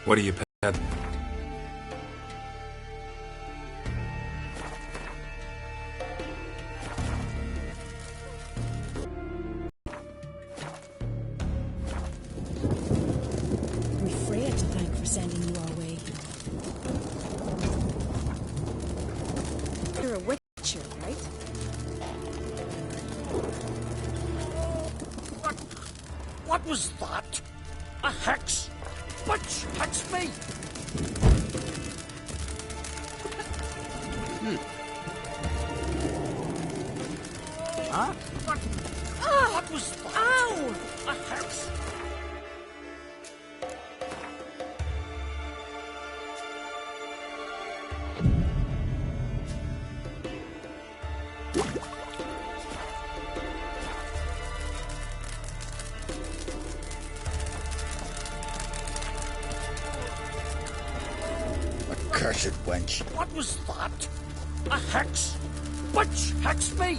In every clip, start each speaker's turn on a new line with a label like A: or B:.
A: What are you pet?
B: We've Freya to thank for sending you our way. You're a witcher, right?
C: What was that? A hex? Which hex me? Huh? What was that?
B: Ow!
C: A hex?
D: Accursed wench.
C: What was that? A hex? Which hex me?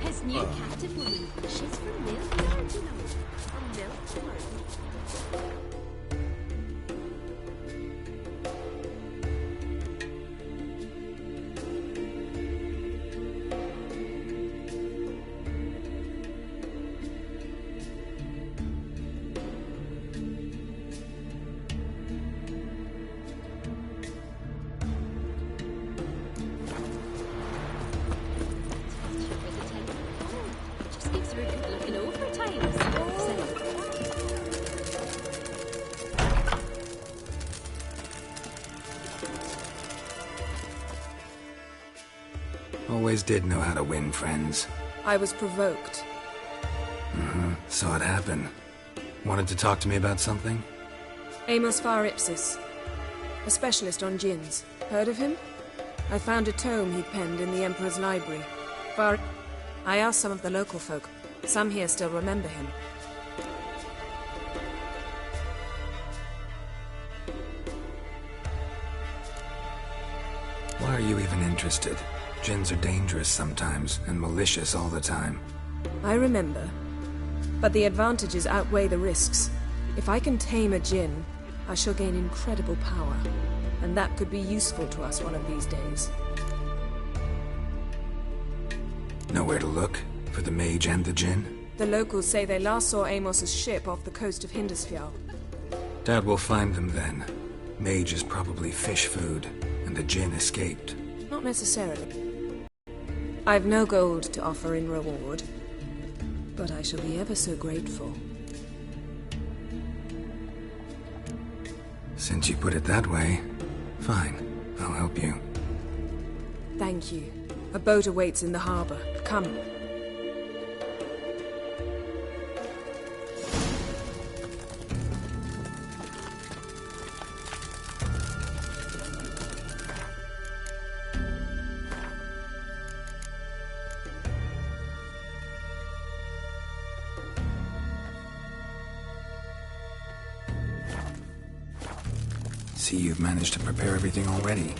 E: His new captain woman. She's from Milford, you know. From Milford. Just gives her a good looking over at times.
A: Always did know how to win friends.
B: I was provoked.
A: Saw it happen. Wanted to talk to me about something?
B: Amos Far Ipsis, a specialist on djinns. Heard of him? I found a tome he'd penned in the Emperor's library. I asked some of the local folk. Some here still remember him.
A: Why are you even interested? Djinns are dangerous sometimes, and malicious all the time.
B: I remember. But the advantages outweigh the risks. If I can tame a djinn, I shall gain incredible power. And that could be useful to us one of these days.
A: Know where to look? For the mage and the djinn?
B: The locals say they last saw Amos's ship off the coast of Hindusfjall.
A: Doubt we'll find them then. Mage is probably fish food, and the djinn escaped.
B: Not necessarily. I've no gold to offer in reward, but I shall be ever so grateful.
A: Since you put it that way, fine. I'll help you.
B: Thank you. A boat awaits in the harbor. Come.
A: See, you've managed to prepare everything already.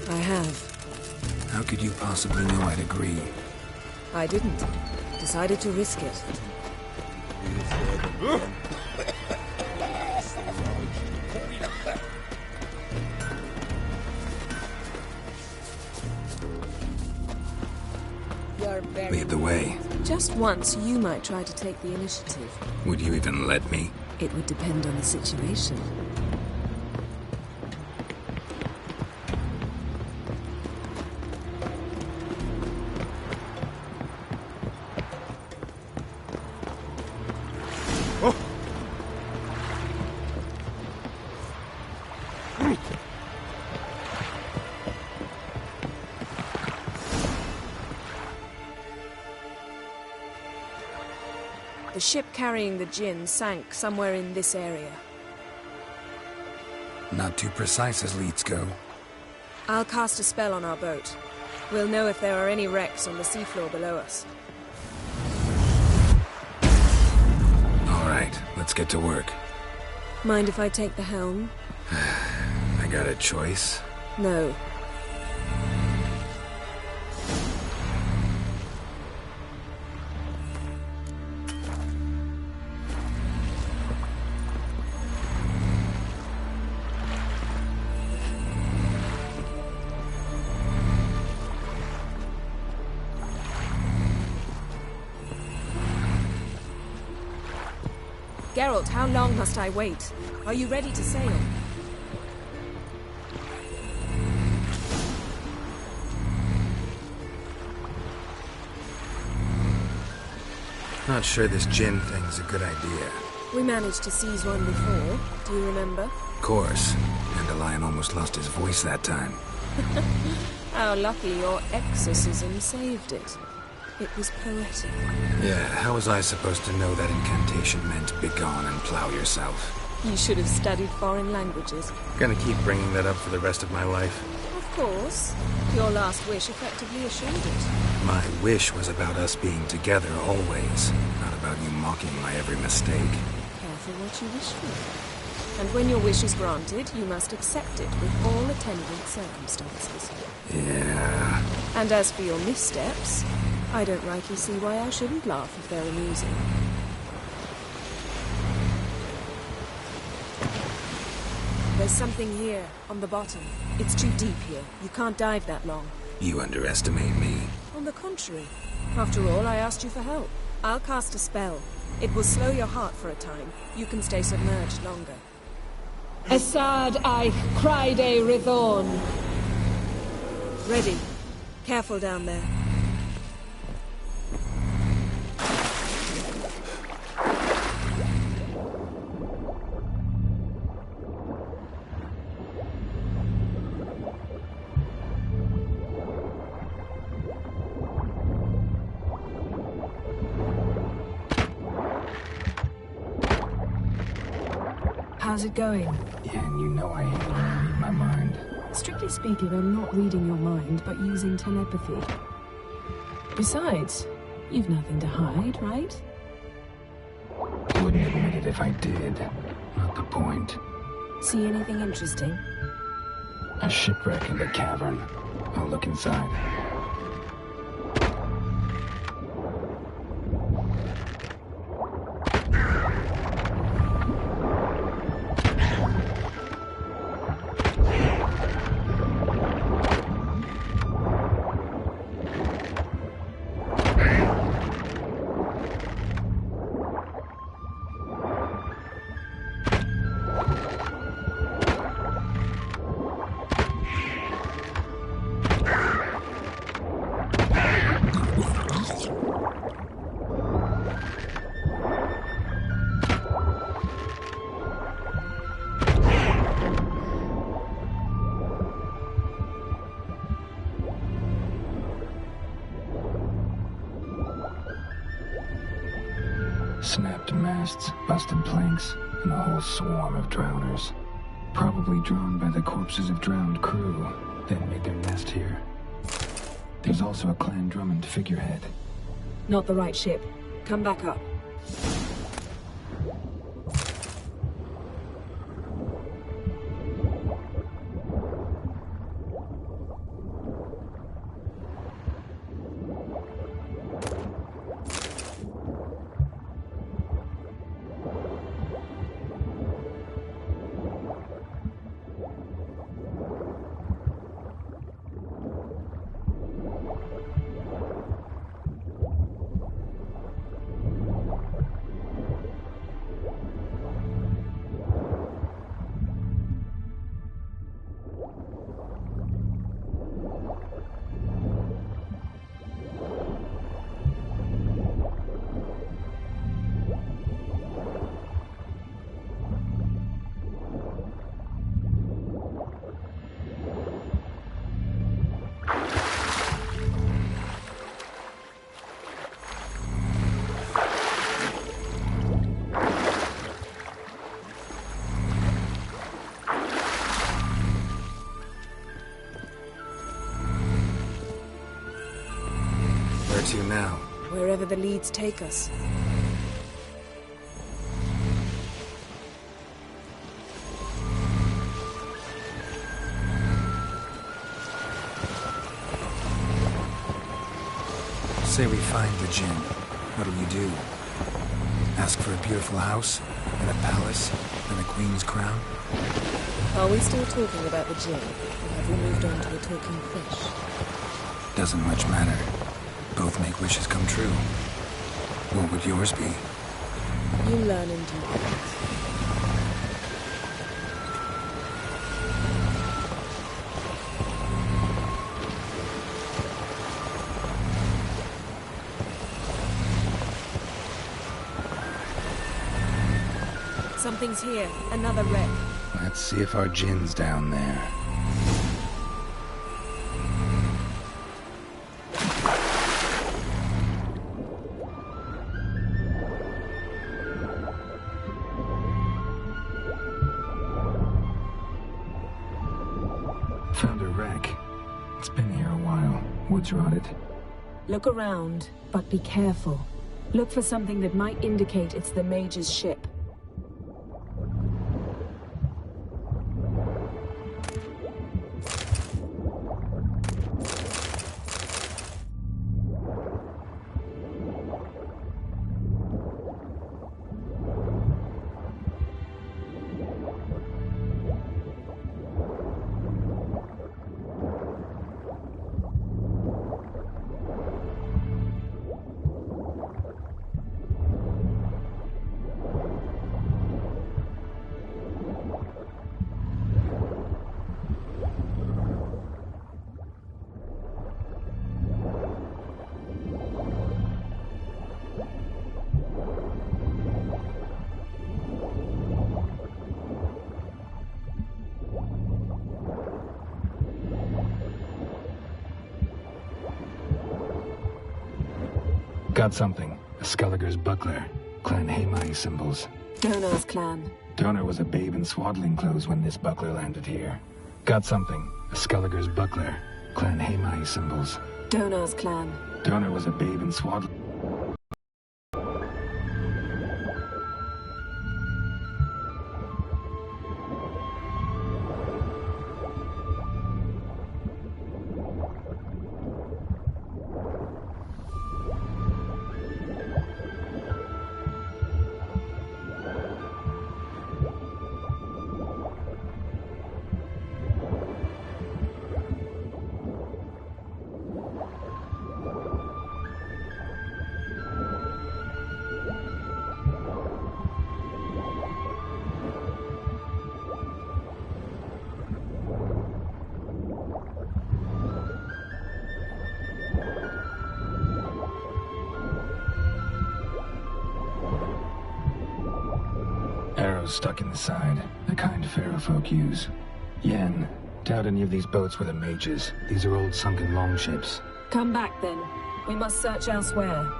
B: I have.
A: How could you possibly know I'd agree?
B: I didn't. Decided to risk it.
A: Lead the way.
B: Just once, you might try to take the initiative.
A: Would you even let me?
B: It would depend on the situation. The ship carrying the djinn sank somewhere in this area.
A: Not too precise as leads go.
B: I'll cast a spell on our boat. We'll know if there are any wrecks on the seafloor below us.
A: All right, let's get to work.
B: Mind if I take the helm?
A: I got a choice.
B: No. Geralt, how long must I wait? Are you ready to sail?
A: Not sure this djinn thing's a good idea.
B: We managed to seize one before. Do you remember?
A: Of course. Dandelion almost lost his voice that time.
B: How lucky your exorcism saved it. It was poetic.
A: Yeah, how was I supposed to know that incantation meant begone and plow yourself?
B: You should have studied foreign languages.
A: Gonna keep bringing that up for the rest of my life.
B: Of course. Your last wish effectively assured it.
A: My wish was about us being together always, not about you mocking my every mistake.
B: Careful what you wish for. And when your wish is granted, you must accept it with all attendant circumstances.
A: Yeah.
B: And as for your missteps, I don't rightly see why I shouldn't laugh if they're amusing. There's something here, on the bottom. It's too deep here. You can't dive that long.
A: You underestimate me.
B: On the contrary. After all, I asked you for help. I'll cast a spell. It will slow your heart for a time. You can stay submerged longer.
D: Assad Eich Criede Rithorn.
B: Ready. Careful down there.
D: How's it going?
A: Yeah, and you know I hate when you read my mind.
D: Strictly speaking, I'm not reading your mind, but using telepathy. Besides, you've nothing to hide, right?
A: Wouldn't admit it if I did. Not the point.
D: See anything interesting?
A: A shipwreck in the cavern. I'll look inside. Snapped masts, busted planks, and a whole swarm of drowners. Probably drawn by the corpses of drowned crew, then made their nest here. There's also a Clan Drummond figurehead.
D: Not the right ship.
B: Come back up.
A: Where to now?
B: Wherever the leads take us.
A: Say we find the djinn. What'll you do? Ask for a beautiful house, and a palace, and a queen's crown?
B: Are we still talking about the djinn? Or have we moved on to the talking fish?
A: Doesn't much matter. Both make wishes come true. What would yours be?
B: You learn in due course. Something's here. Another wreck.
A: Let's see if our Jin's down there. Found a wreck. It's been here a while. Wood's rotted.
D: Look around, but be careful. Look for something that might indicate it's the mage's ship.
A: Got something. A Skelliger's buckler. Clan Haemai symbols.
D: Donar's clan.
A: Donar was a babe in swaddling clothes when this buckler landed here. Got something. A Skelliger's buckler. Clan Haemai symbols.
D: Donar's clan.
A: Donar was a babe in swaddling... Arrows stuck in the side, the kind pharaoh folk use. Yen, doubt any of these boats were the mages. These are old sunken longships.
D: Come back then. We must search elsewhere.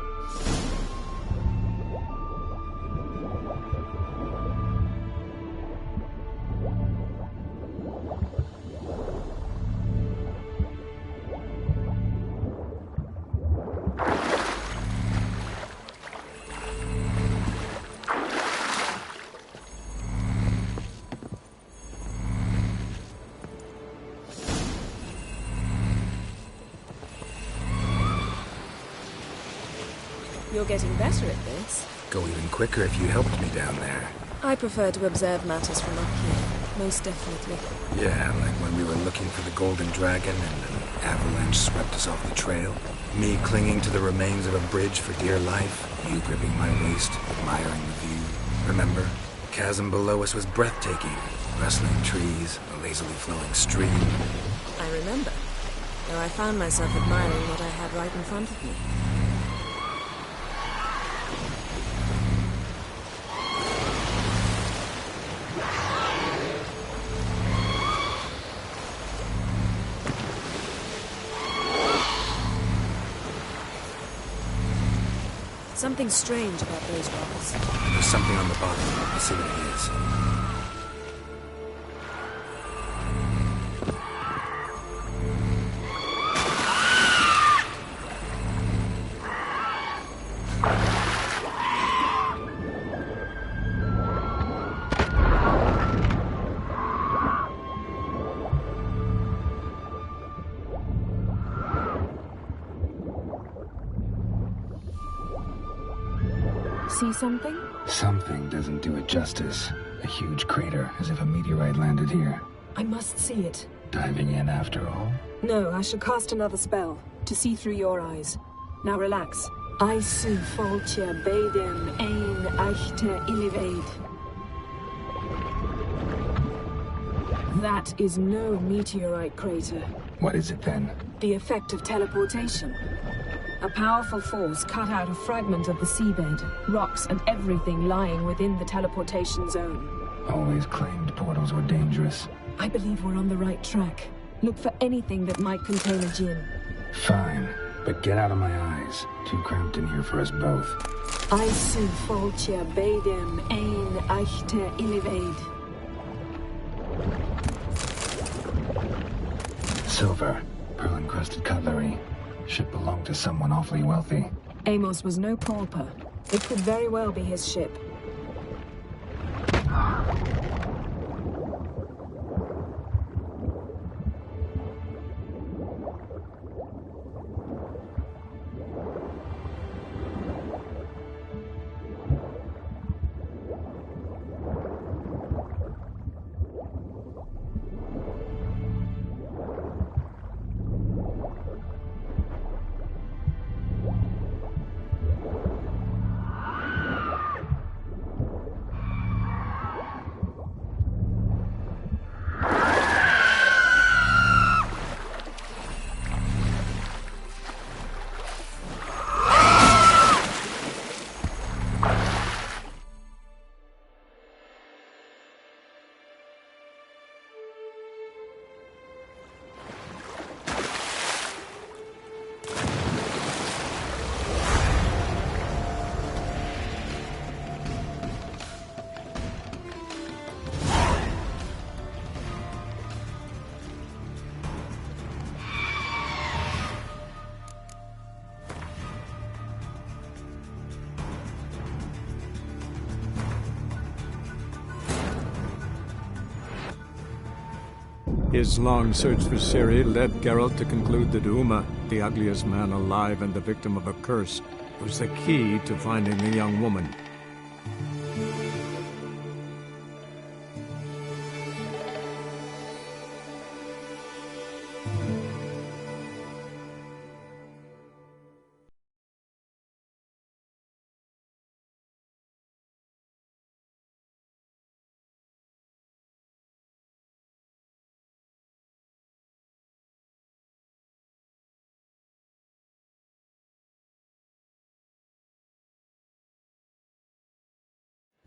B: You're getting better at this.
A: Go even quicker if you helped me down there.
B: I prefer to observe matters from up here, most definitely.
A: Yeah, like when we were looking for the Golden Dragon and an avalanche swept us off the trail. Me clinging to the remains of a bridge for dear life. You gripping my waist, admiring the view. Remember? The chasm below us was breathtaking. Rustling trees, a lazily flowing stream.
B: I remember, though I found myself admiring what I had right in front of me. Something strange about those rocks.
A: There's something on the bottom. I'll see what it is.
D: See something?
A: Something doesn't do it justice. A huge crater, as if a meteorite landed here.
D: I must see it.
A: Diving in after all?
D: No, I shall cast another spell, to see through your eyes. Now relax. Aisu foltia beidem ein eichter illivaid. That is no meteorite crater.
A: What is it then?
D: The effect of teleportation. A powerful force cut out a fragment of the seabed, rocks and everything lying within the teleportation zone.
A: Always claimed portals were dangerous.
D: I believe we're on the right track. Look for anything that might contain a djinn.
A: Fine, but get out of my eyes. Too cramped in here for us both.
D: Aisu foltia beidem ein eichter illivaid.
A: Silver, pearl-encrusted cutlery. Ship belonged to someone awfully wealthy.
D: Amos was no pauper. It could very well be his ship.
F: His long search for Ciri led Geralt to conclude that Uma, the ugliest man alive and the victim of a curse, was the key to finding the young woman.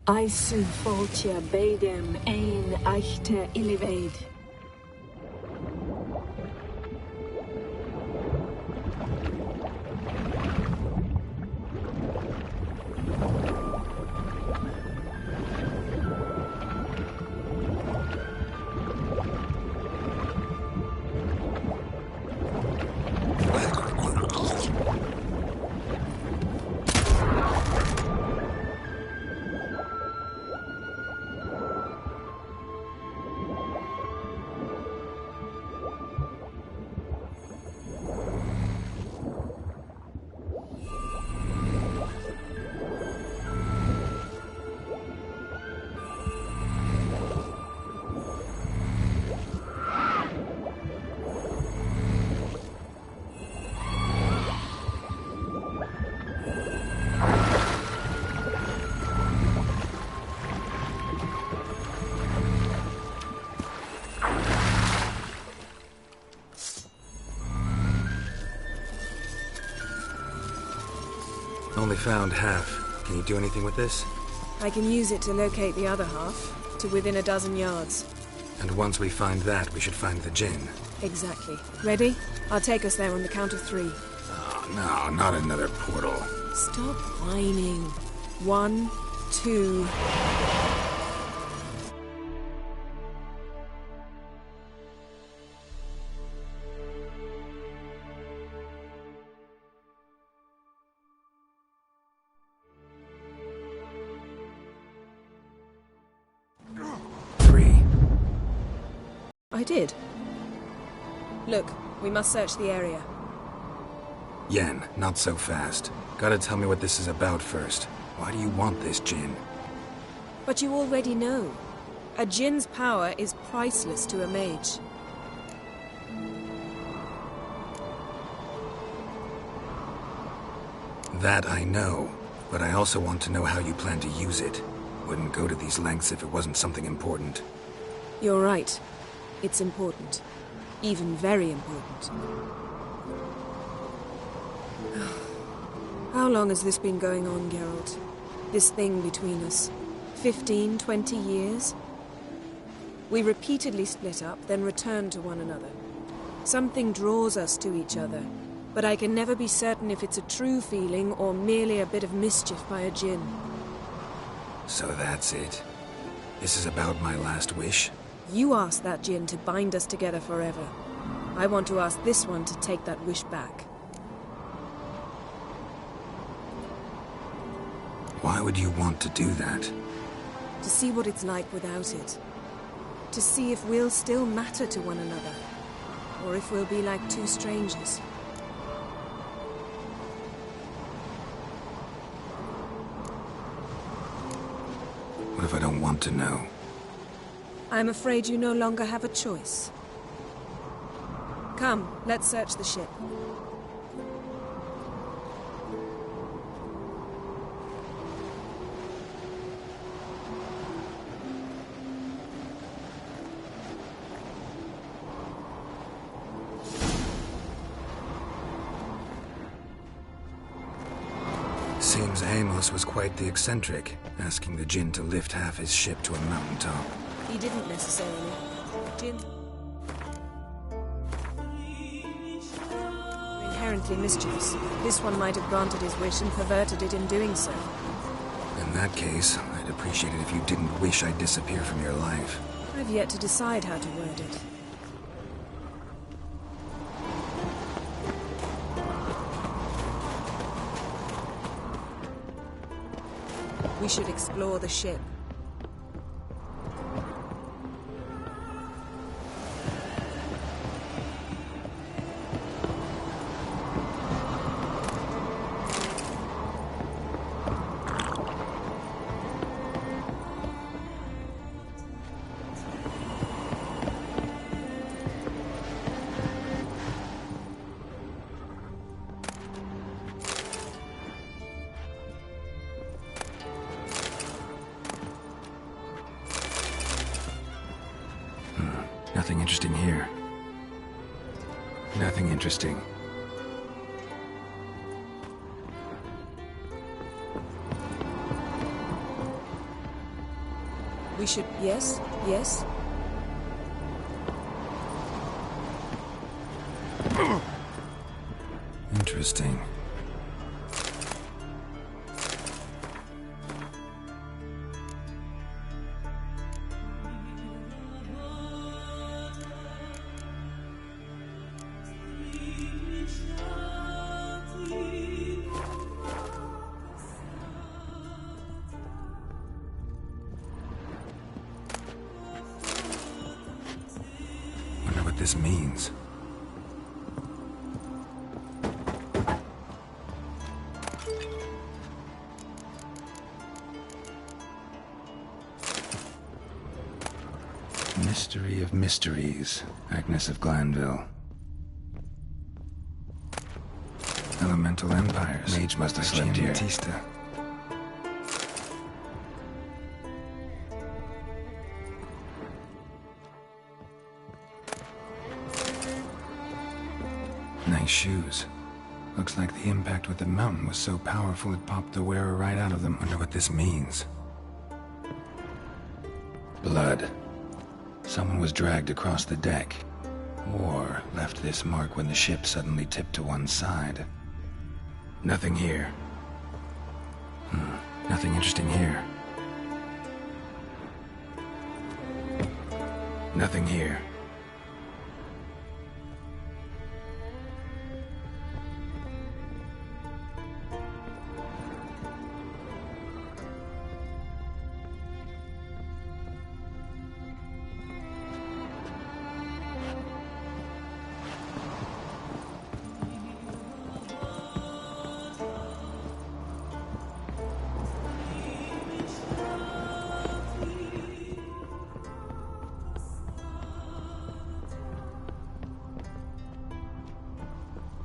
D: Aisu foltia beidem ein eichter illivaid.
G: Only found half. Can you do anything with this?
B: I can use it to locate the other half, to within a dozen yards.
G: And once we find that, we should find the djinn.
B: Exactly. Ready? I'll take us there on the count of 3.
G: Oh, no, not another portal.
B: Stop whining. 1, 2... I did. Look, we must search the area.
G: Yen, not so fast. Gotta tell me what this is about first. Why do you want this djinn?
B: But you already know. A djinn's power is priceless to a mage.
G: That I know, but I also want to know how you plan to use it. Wouldn't go to these lengths if it wasn't something important.
B: You're right. It's important. Even very important. How long has this been going on, Geralt? This thing between us? 15, 20 years? We repeatedly split up, then returned to one another. Something draws us to each other, but I can never be certain if it's a true feeling or merely a bit of mischief by a djinn.
G: So that's it. This is about my last wish?
B: You asked that djinn to bind us together forever. I want to ask this one to take that wish back.
G: Why would you want to do that?
B: To see what it's like without it. To see if we'll still matter to one another. Or if we'll be like two strangers.
G: What if I don't want to know?
B: I'm afraid you no longer have a choice. Come, let's search the ship.
G: Seems Amos was quite the eccentric, asking the djinn to lift half his ship to a mountaintop.
B: He didn't necessarily. Jin. Inherently mischievous. This one might have granted his wish and perverted it in doing so.
G: In that case, I'd appreciate it if you didn't wish I'd disappear from your life.
B: I've yet to decide how to word it. We should explore the ship.
G: Nothing interesting here. Nothing interesting.
B: We should... Yes? Yes?
G: Interesting. Wonder what this means. Mystery of mysteries, Agnes of Glanville. Elemental empires. Mage must have slept here. Batista. Nice shoes. Looks like the impact with the mountain was so powerful it popped the wearer right out of them. Wonder what this means. Blood. Someone was dragged across the deck. Or left this mark when the ship suddenly tipped to one side. Nothing here. Nothing interesting here. Nothing here.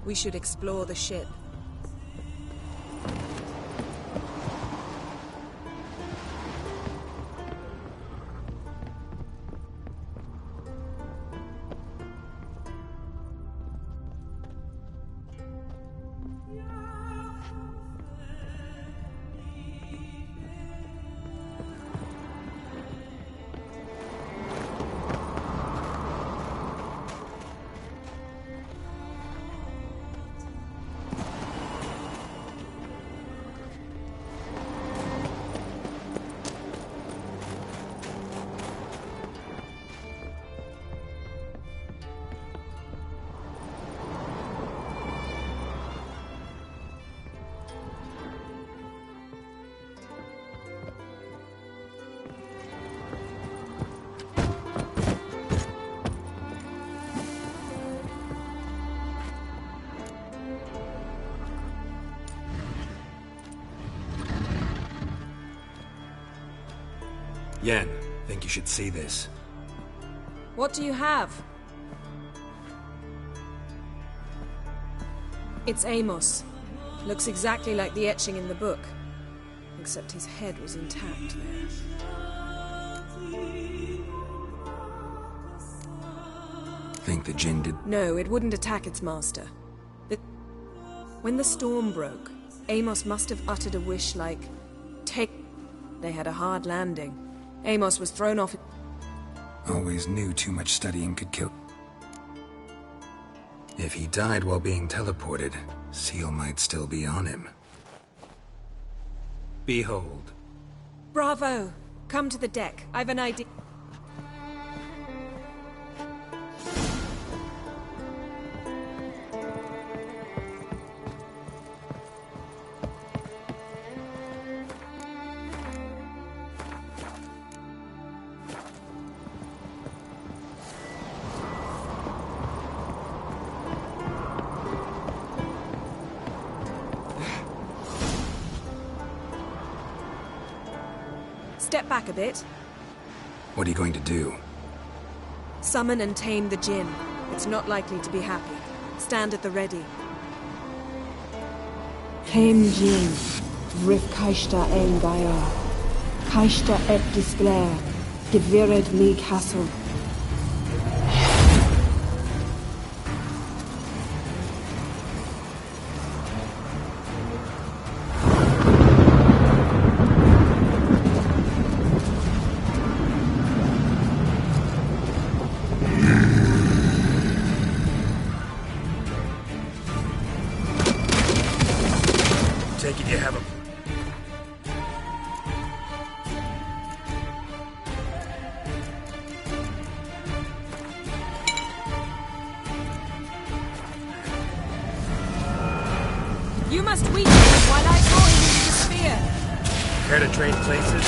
B: We should explore the ship.
G: Yen, think you should see this.
B: What do you have? It's Amos. Looks exactly like the etching in the book. Except his head was intact there.
G: Think the Jinn did...
B: No, it wouldn't attack its master. When the storm broke, Amos must have uttered a wish like, take... They had a hard landing. Amos was thrown off...
G: Always knew too much studying could kill... If he died while being teleported, Seal might still be on him. Behold.
B: Bravo! Come to the deck. I've an idea. Step back a bit.
G: What are you going to do?
B: Summon and tame the Jinn. It's not likely to be happy. Stand at the ready.
D: Came Jin, Rif Kaishta en Gaia, Kaishta et Disglair, Gevired me Castle.
G: Take it you have a...
B: You must weaken him while I draw him into the sphere.
G: Care to trade places?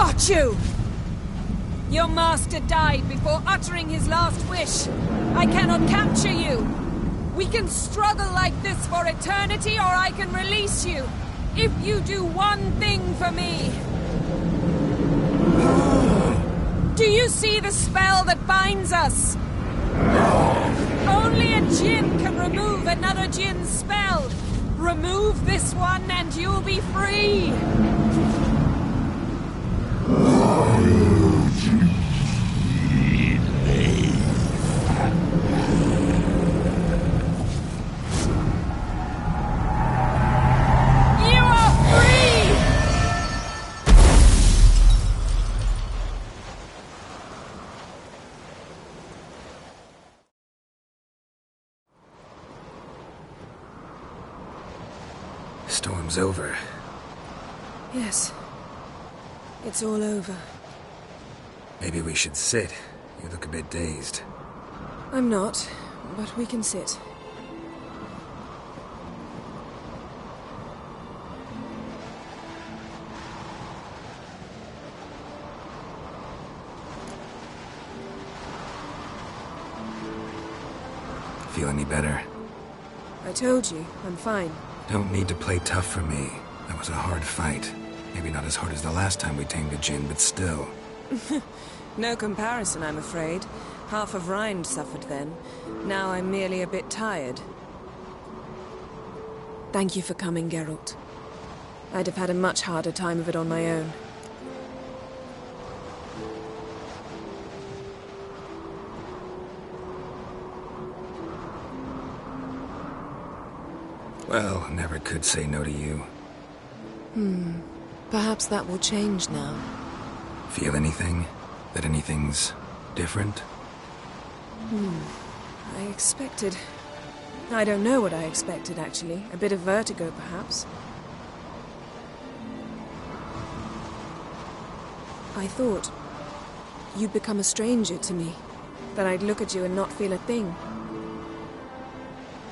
B: Got you! Your master died before uttering his last wish. I cannot capture you. We can struggle like this for eternity, or I can release you. If you do one thing for me. Do you see the spell that binds us? Only a djinn can remove another djinn's spell. Remove this one and you'll be free. You are free!
G: Storm's over.
B: Yes. It's all over.
G: Maybe we should sit. You look a bit dazed.
B: I'm not, but we can sit.
G: Feel any better?
B: I told you, I'm fine.
G: Don't need to play tough for me. That was a hard fight. Maybe not as hard as the last time we tamed a djinn, but still.
B: No comparison, I'm afraid. Half of Rind suffered then. Now I'm merely a bit tired. Thank you for coming, Geralt. I'd have had a much harder time of it on my own.
G: Well, never could say no to you.
B: Perhaps that will change now.
G: Feel anything? That anything's different?
B: I expected... I don't know what I expected, actually. A bit of vertigo, perhaps. I thought you'd become a stranger to me. That I'd look at you and not feel a thing.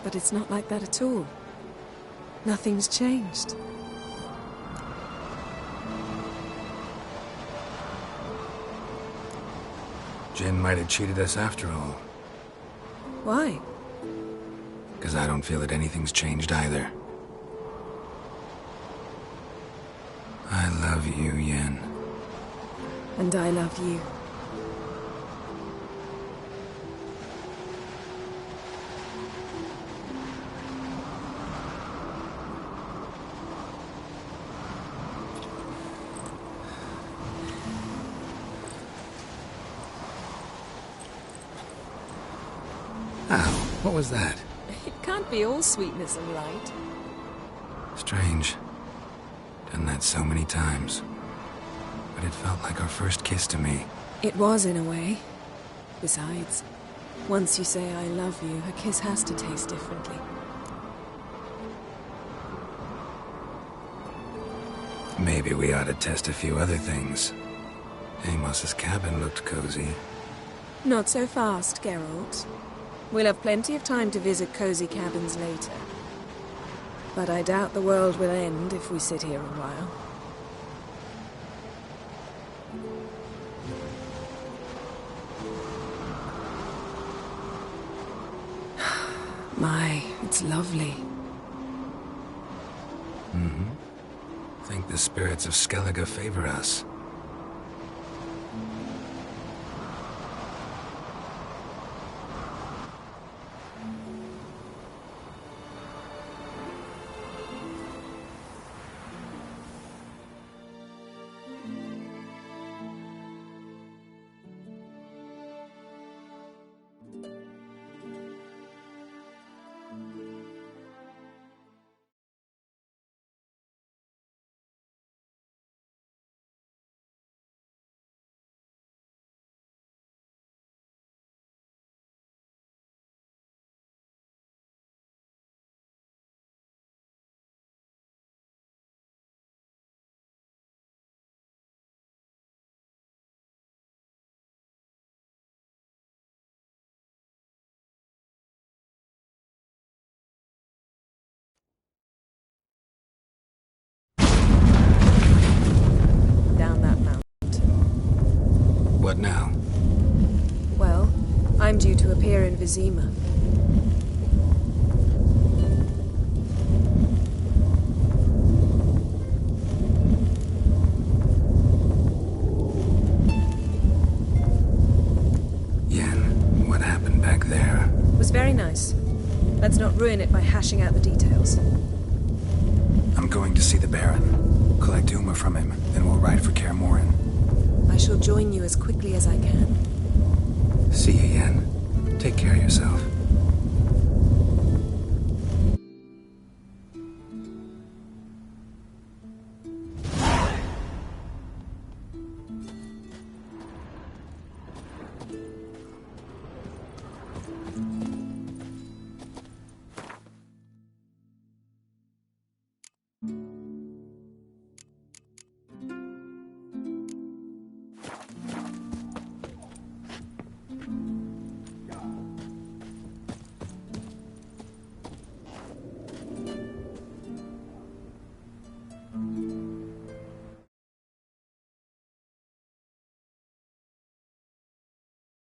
B: But it's not like that at all. Nothing's changed.
G: Jinn might have cheated us after all.
B: Why?
G: Because I don't feel that anything's changed either. I love you, Yen.
B: And I love you.
G: Ow, what was that?
B: It can't be all sweetness and light.
G: Strange. Done that so many times. But it felt like our first kiss to me.
B: It was, in a way. Besides, once you say I love you, a kiss has to taste differently.
G: Maybe we ought to test a few other things. Amos's cabin looked cozy.
B: Not so fast, Geralt. We'll have plenty of time to visit cozy cabins later. But I doubt the world will end if we sit here a while. My, it's lovely.
G: Think the spirits of Skellige favor us. now?
B: Well, I'm due to appear in Vizima.
G: Yen, what happened back there?
B: It was very nice. Let's not ruin it by hashing out the details.
G: I'm going to see the Baron. Collect Uma from him, then we'll ride for Kaer Morhen.
B: I shall join you as quickly as I can.
G: See you, Yen. Take care of yourself.